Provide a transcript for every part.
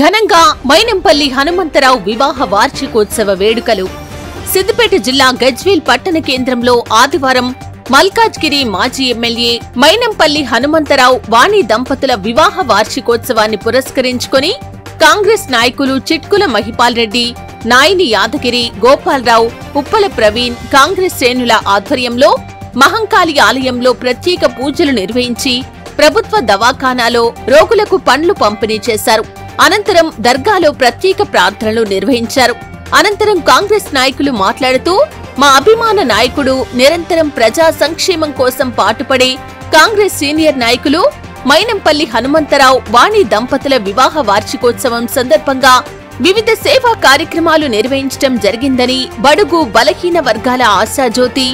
ఘనంగా మైనంపల్లి హనుమంతరావు వివాహ వార్షికోత్సవ వేడుకలు సిద్దిపేట జిల్లా గజ్వేల్ పట్టణ కేంద్రంలో ఆదివారం మల్కాజ్గిరి మాజీ ఎమ్మెల్యే మైనంపల్లి హనుమంతరావు వాణి దంపతుల వివాహ వార్షికోత్సవాన్ని పురస్కరించుకుని కాంగ్రెస్ నాయకులు చిట్కుల మహిపాల్ రెడ్డి, నాయిని యాదగిరి, గోపాలరావు, ఉప్పల ప్రవీణ్ కాంగ్రెస్ శ్రేణుల ఆధ్వర్యంలో మహంకాళి ఆలయంలో ప్రత్యేక పూజలు నిర్వహించి ప్రభుత్వ దవాఖానాలో రోగులకు పండ్లు పంపిణీ చేశారు. అనంతరం దర్గాలో ప్రత్యేక ప్రార్థనలు నిర్వహించారు. అనంతరం కాంగ్రెస్ నాయకులు మాట్లాడుతూ, మా అభిమాన నాయకుడు నిరంతరం ప్రజా సంక్షేమం కోసం పాటుపడే కాంగ్రెస్ సీనియర్ నాయకులు మైనంపల్లి హనుమంతరావు వాణి దంపతుల వివాహ వార్షికోత్సవం సందర్భంగా వివిధ సేవా కార్యక్రమాలు నిర్వహించడం జరిగిందని, బడుగు బలహీన వర్గాల ఆశాజ్యోతి,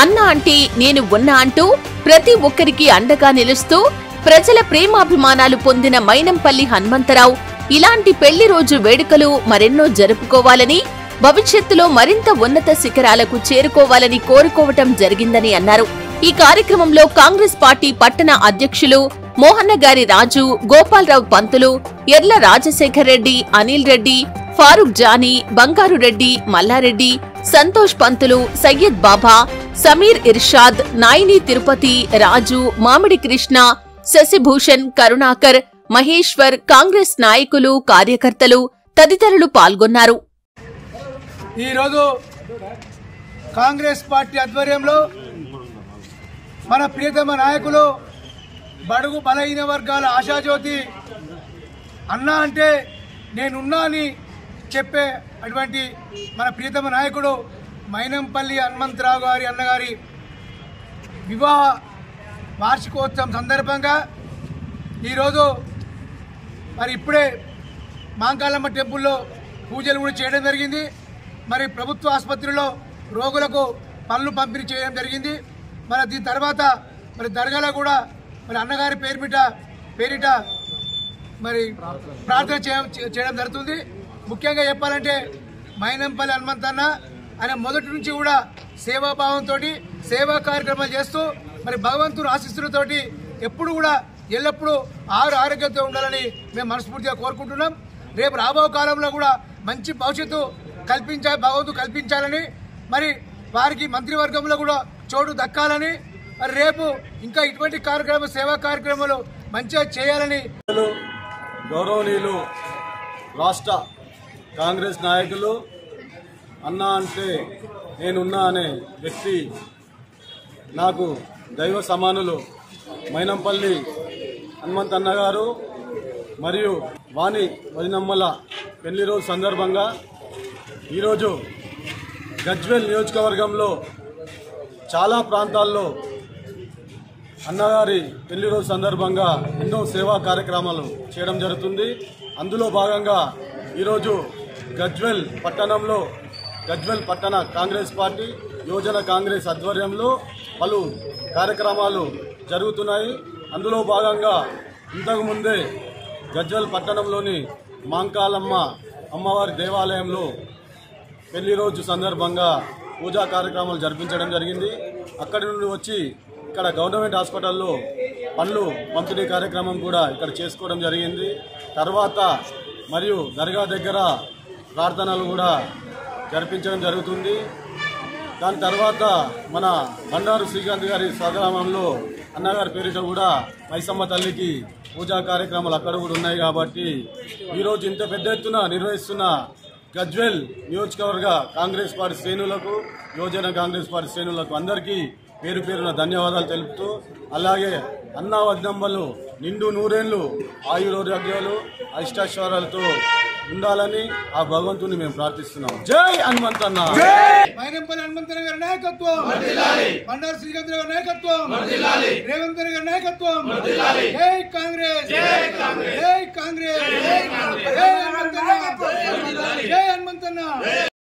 అన్న అంటే నేను ఉన్నా అంటూ ప్రతి ఒక్కరికి అండగా నిలుస్తూ ప్రజల ప్రేమాభిమానాలు పొందిన మైనంపల్లి హనుమంతరావు ఇలాంటి పెళ్లి రోజు వేడుకలు మరెన్నో జరుపుకోవాలని, భవిష్యత్తులో మరింత ఉన్నత శిఖరాలకు చేరుకోవాలని కోరుకోవటం జరిగిందని అన్నారు. ఈ కార్యక్రమంలో కాంగ్రెస్ పార్టీ పట్టణ అధ్యక్షులు మోహన్నగారి రాజు, గోపాలరావు పంతులు, ఎర్ల రాజశేఖర్ రెడ్డి, అనిల్ రెడ్డి, ఫారూక్ జానీ, బంగారు రెడ్డి, మల్లారెడ్డి, సంతోష్ పంతులు, సయ్యద్ బాబా, సమీర్ ఇర్షాద్, నాయిని తిరుపతి, రాజు, మామిడి కృష్ణ, శశిభూషణ్, కరుణాకర్, మహేశ్వర్, కాంగ్రెస్ నాయకులు, కార్యకర్తలు తదితరులు పాల్గొన్నారు. ఈరోజు కాంగ్రెస్ పార్టీ ఆధ్వర్యంలో మన ప్రియతమ నాయకులు, బడుగు బలహీన వర్గాల ఆశాజ్యోతి, అన్నా అంటే నేనున్నా అని చెప్పే అటువంటి మన ప్రియతమ నాయకుడు మైనంపల్లి హనుమంతరావు గారి అన్నగారి వివాహ వార్షికోత్సవం సందర్భంగా ఈరోజు మరి ఇప్పుడే మాంకాలమ్మ టెంపుల్లో పూజలు కూడా చేయడం జరిగింది. మరి ప్రభుత్వ ఆసుపత్రిలో రోగులకు పనులు పంపిణీ చేయడం జరిగింది. మరి దీని తర్వాత మరి దర్గాలో కూడా మరి అన్నగారి పేరిట మరి ప్రార్థన చేయడం జరుగుతుంది. ముఖ్యంగా చెప్పాలంటే మైనంపల్లి హనుమంతన్న ఆయన మొదటి నుంచి కూడా సేవాభావంతో సేవా కార్యక్రమాలు చేస్తూ మరి భగవంతుని ఆశీస్సులతోటి ఎప్పుడు కూడా ఎల్లప్పుడూ ఆరోగ్యంతో ఉండాలని మేము మనస్ఫూర్తిగా కోరుకుంటున్నాం. రేపు రాబో కాలంలో కూడా మంచి భవిష్యత్తు భగవంతుడు కల్పించాలని, మరి వారికి మంత్రివర్గంలో కూడా చోటు దక్కాలని, మరి రేపు ఇంకా ఇటువంటి సేవా కార్యక్రమాలు మంచిగా చేయాలని గౌరవనీయులు రాష్ట్ర కాంగ్రెస్ నాయకులు, అన్నా అంటే నేనున్నా అనే వ్యక్తి, నాకు దైవ సమానులు మైనంపల్లి హనుమంతన్న గారు మరియు వాణి వదినమ్మల పెళ్లి రోజు సందర్భంగా ఈరోజు గజ్వేల్ నియోజకవర్గంలో చాలా ప్రాంతాల్లో అన్నగారి పెళ్లి రోజు సందర్భంగా ఎన్నో సేవా కార్యక్రమాలు చేయడం జరుగుతుంది. అందులో భాగంగా ఈరోజు గజ్వేల్ పట్టణంలో గజ్వేల్ పట్టణ కాంగ్రెస్ పార్టీ యువజన కాంగ్రెస్ ఆధ్వర్యంలో పలు కార్యక్రమాలు జరుగుతున్నాయి. అందులో భాగంగా ఇంతకుముందే గజ్వేల్ పట్టణంలోని మాంకాలమ్మ అమ్మవారి దేవాలయంలో పెళ్లి రోజు సందర్భంగా పూజా కార్యక్రమాలు జరిపించడం జరిగింది. అక్కడి నుండి వచ్చి ఇక్కడ గవర్నమెంట్ హాస్పిటల్లో పనులు పంపిణీ కార్యక్రమం కూడా ఇక్కడ చేసుకోవడం జరిగింది. తర్వాత మరియు దర్గా దగ్గర ప్రార్థనలు కూడా జరిపించడం జరుగుతుంది. దాని తర్వాత మన బండారు శ్రీకాంత్ గారి స్వగ్రామంలో అన్నగారి పేరిట కూడా మైసమ్మ తల్లికి పూజా కార్యక్రమాలు అక్కడ కూడా ఉన్నాయి. కాబట్టి ఈరోజు ఇంత పెద్ద ఎత్తున నిర్వహిస్తున్న గజ్వేల్ నియోజకవర్గ కాంగ్రెస్ పార్టీ శ్రేణులకు, యువజన కాంగ్రెస్ పార్టీ శ్రేణులకు అందరికీ పేరు పేరున ధన్యవాదాలు తెలుపుతూ, అలాగే అన్నా వదినమ్మలు నిండు నూరేళ్లు ఆయురోగ్యాలు అష్టాశ్వరాలతో ఉండాలని ఆ భగవంతుని మేము ప్రార్థిస్తున్నాం. జై హనుమంతన్న. మైనంపల్లి హనుమంతన్న గారి నాయకత్వం, బండారు శ్రీకాంత్ గారి నాయకత్వం, రేవంత్ గారి నాయకత్వం. జై కాంగ్రెస్, జై కాంగ్రెస్, జై హనుమంతన్న, జై హనుమంతన్న.